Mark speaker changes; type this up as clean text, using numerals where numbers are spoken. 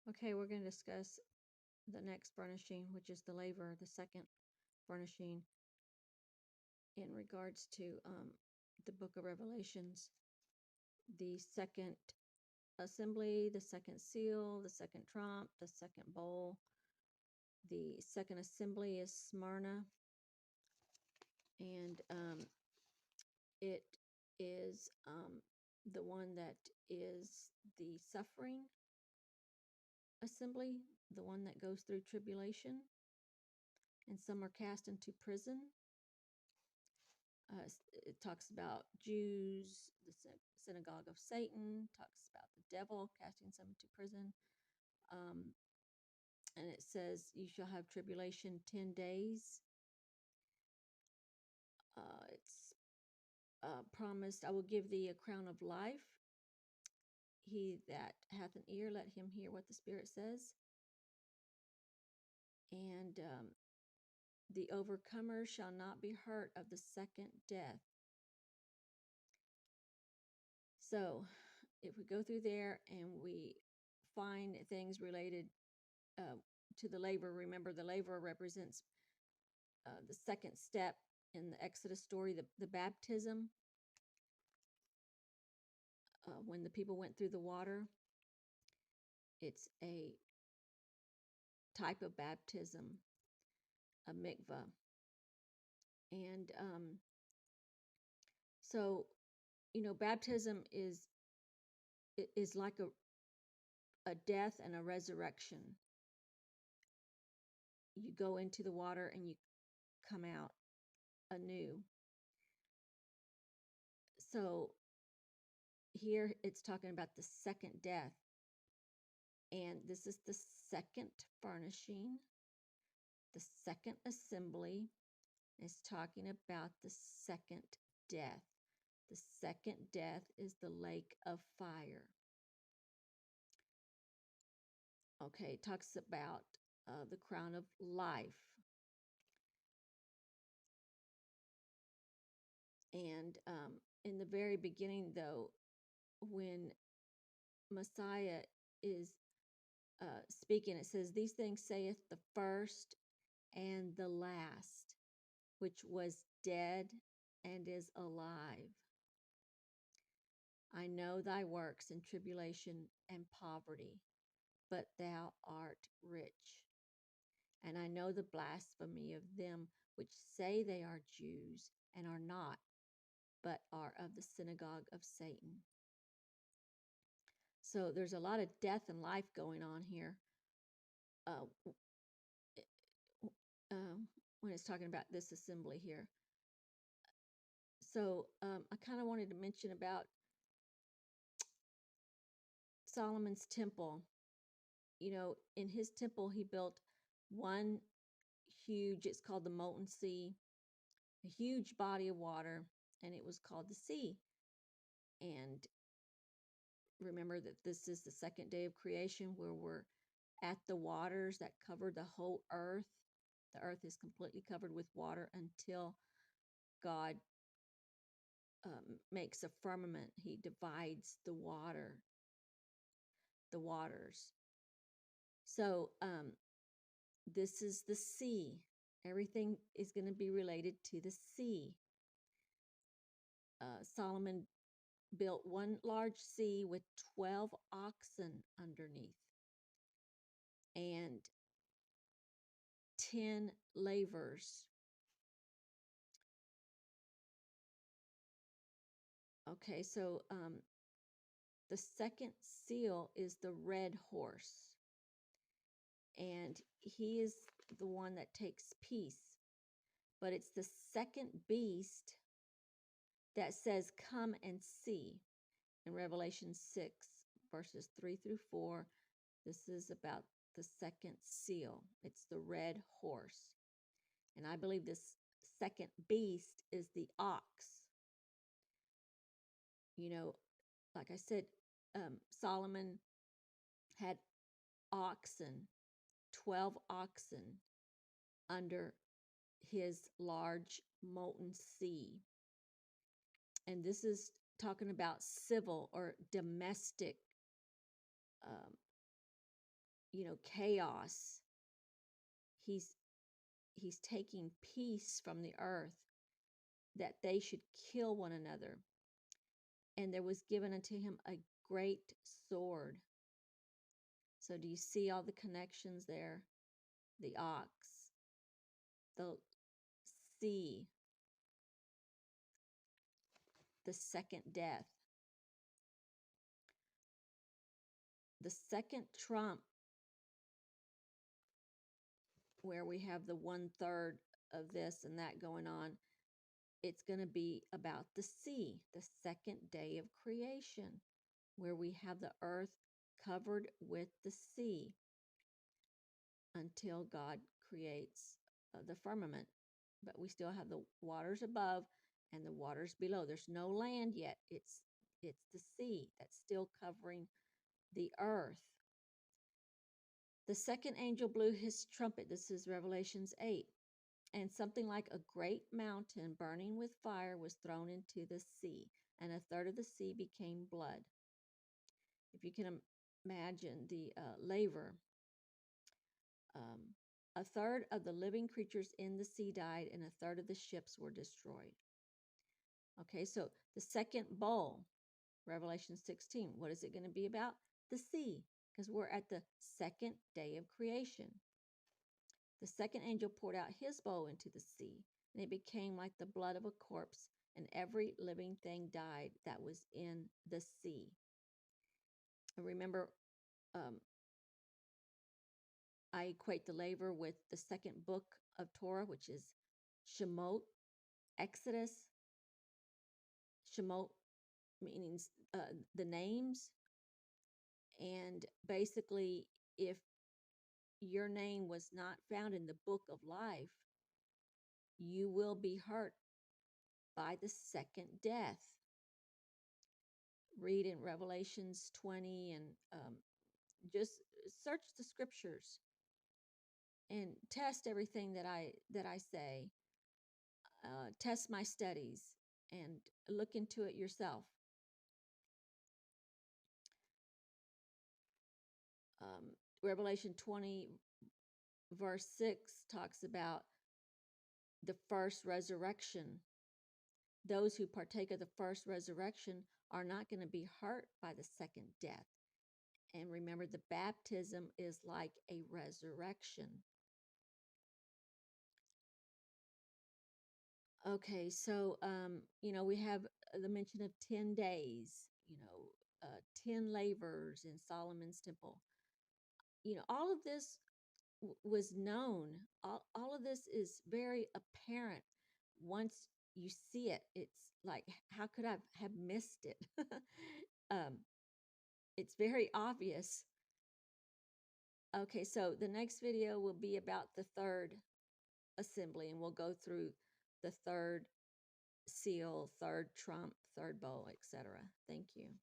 Speaker 1: Okay, we're going to discuss the next furnishing, which is the laver, the second furnishing in regards to the book of Revelations, the second assembly, the second seal, the second trump, the second bowl. The second assembly is Smyrna, and it is the one that is the suffering assembly, the one that goes through tribulation, and some are cast into prison. It talks about Jews, the synagogue of Satan, talks about the devil casting some into prison. And it says, you shall have tribulation 10 days. It's promised, I will give thee a crown of life. He that hath an ear, let him hear what the Spirit says. And the overcomer shall not be hurt of the second death. So if we go through there and we find things related to the laver, remember the laver represents the second step in the Exodus story, the baptism, when the people went through the water. It's a type of baptism, a mikvah. And so, baptism is like a death and a resurrection. You go into the water and you come out anew. So here it's talking about the second death. And this is the second furnishing, the second assembly. Is talking about the second death. The second death is the lake of fire. Okay, it talks about the crown of life. And in the very beginning, though, when Messiah is speaking, it says, these things saith the first and the last, which was dead and is alive. I know thy works in tribulation and poverty, but thou art rich. And I know the blasphemy of them which say they are Jews and are not, but are of the synagogue of Satan. So there's a lot of death and life going on here when it's talking about this assembly here. So I kind of wanted to mention about Solomon's temple. In his temple, he built one huge, it's called the Molten Sea, a huge body of water, and it was called the sea. And remember that this is the second day of creation where we're at the waters that cover the whole earth. The earth is completely covered with water until God makes a firmament. He divides the waters. So this is the sea. Everything is going to be related to the sea. Solomon built one large sea with 12 oxen underneath and 10 lavers. Okay, so the second seal is the red horse, and he is the one that takes peace. But it's the second beast that says, come and see. In Revelation 6, verses 3 through 4, this is about the second seal. It's the red horse. And I believe this second beast is the ox. Like I said, Solomon had oxen, 12 oxen under his large molten sea. And this is talking about civil or domestic chaos. He's taking peace from the earth, that they should kill one another. And there was given unto him a great sword. So do you see all the connections there? The ox, the sea, the second death. The second trump, where we have the 1/3 of this and that going on, it's going to be about the sea, the second day of creation, where we have the earth covered with the sea until God creates the firmament. But we still have the waters above and the waters below. There's no land yet. It's the sea that's still covering the earth. The second angel blew his trumpet. This is Revelations 8. And something like a great mountain burning with fire was thrown into the sea, and 1/3 of the sea became blood. If you can imagine the laver, 1/3 of the living creatures in the sea died, and 1/3 of the ships were destroyed. Okay, so the second bowl, Revelation 16, what is it going to be about? The sea, because we're at the second day of creation. The second angel poured out his bowl into the sea, and it became like the blood of a corpse, and every living thing died that was in the sea. And remember, I equate the laver with the second book of Torah, which is Shemot, Exodus. Shemot means the names. And basically, if your name was not found in the book of life, you will be hurt by the second death. Read in Revelations 20 and just search the scriptures and test everything that I say. Test my studies and look into it yourself. Revelation 20 verse 6 talks about the first resurrection. Those who partake of the first resurrection are not going to be hurt by the second death. And remember, the baptism is like a resurrection. Okay, so, we have the mention of 10 days, 10 lavers in Solomon's temple. All of this was known. All of this is very apparent once you see it. It's like, how could I have missed it? It's very obvious. Okay, so the next video will be about the third assembly, and we'll go through the third seal, third trump, third bowl, etc. Thank you.